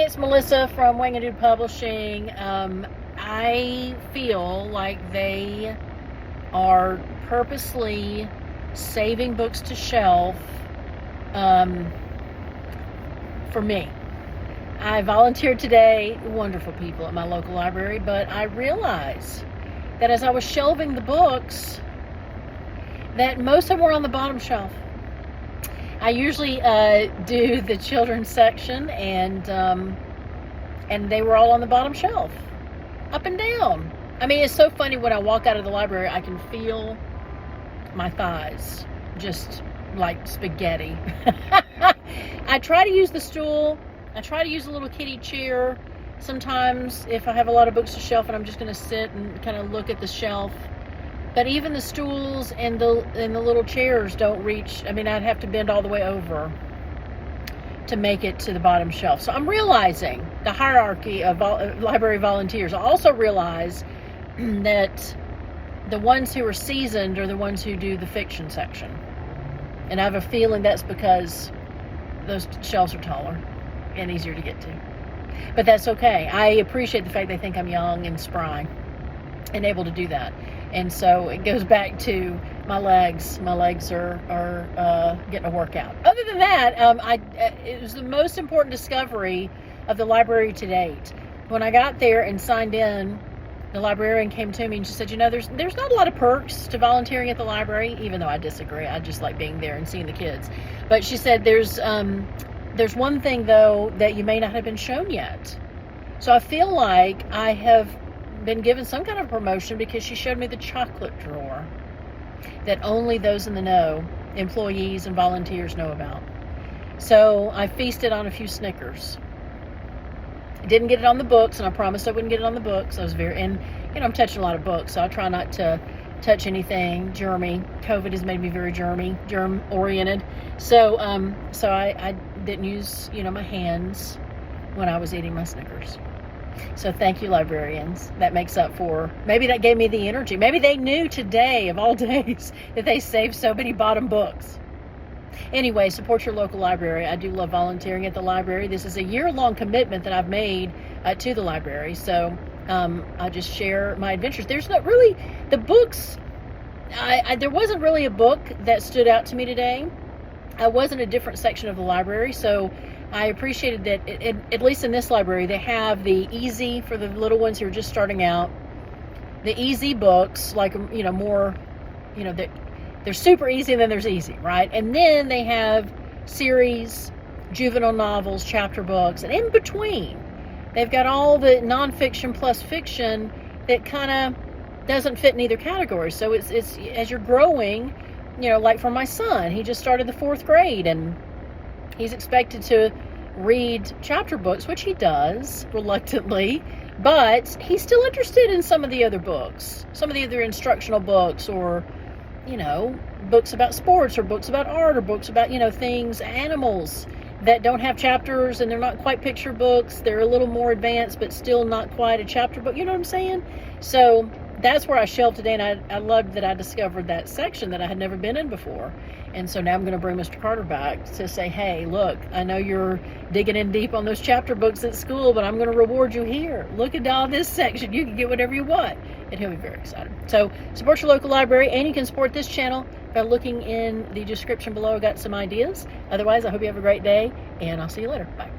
it's Melissa from Wangadoo Publishing. I feel like they are purposely saving books to shelf for me. I volunteered today, wonderful people at my local library, but I realized that as I was shelving the books, that most of them were on the bottom shelf. I usually do the children's section, and they were all on the bottom shelf, up and down. I mean, it's so funny when I walk out of the library, I can feel my thighs just like spaghetti. I try to use the stool. I try to use a little kitty chair. Sometimes if I have a lot of books to shelf and I'm just going to sit and kind of look at the shelf. But even the stools and the little chairs don't reach. I mean, I'd have to bend all the way over to make it to the bottom shelf. So I'm realizing the hierarchy of library volunteers. I also realize that the ones who are seasoned are the ones who do the fiction section. And I have a feeling that's because those shelves are taller and easier to get to. But that's okay. I appreciate the fact they think I'm young and spry and able to do that. And so it goes back to my legs. My legs are getting a workout. Other than that, it was the most important discovery of the library to date. When I got there and signed in, the librarian came to me and she said, there's not a lot of perks to volunteering at the library, even though I disagree. I just like being there and seeing the kids. But she said, there's one thing, though, that you may not have been shown yet. So I feel like I have been given some kind of promotion because she showed me the chocolate drawer that only those in the know, employees and volunteers, know about. So I feasted on a few Snickers. I didn't get it on the books, and I promised I wouldn't get it on the books. I'm touching a lot of books, so I try not to touch anything germy. COVID has made me very germ oriented. So I didn't use my hands when I was eating my Snickers. So thank you, librarians. That makes up for, maybe that gave me the energy. Maybe they knew today, of all days, that they saved so many bottom books. Anyway, support your local library. I do love volunteering at the library. This is a year-long commitment that I've made to the library. So I just share my adventures. There's not really, the books, there wasn't really a book that stood out to me today. I was in a different section of the library, so I appreciated that, at least in this library, they have the easy, for the little ones who are just starting out, the easy books, like, more, they're super easy, and then there's easy, right? And then they have series, juvenile novels, chapter books, and in between, they've got all the nonfiction plus fiction that kind of doesn't fit in either category. So it's as you're growing, like for my son, he just started the 4th grade, and he's expected to read chapter books, which he does reluctantly, but he's still interested in some of the other books, some of the other instructional books, or, books about sports, or books about art, or books about, things, animals that don't have chapters, and they're not quite picture books. They're a little more advanced, but still not quite a chapter book. You know what I'm saying? So that's where I shelved today, and I loved that I discovered that section that I had never been in before. And so now I'm going to bring Mr. Carter back to say, hey, look, I know you're digging in deep on those chapter books at school, but I'm going to reward you here. Look at all this section. You can get whatever you want. And he'll be very excited. So support your local library, and you can support this channel by looking in the description below. I got some ideas. Otherwise, I hope you have a great day, and I'll see you later. Bye.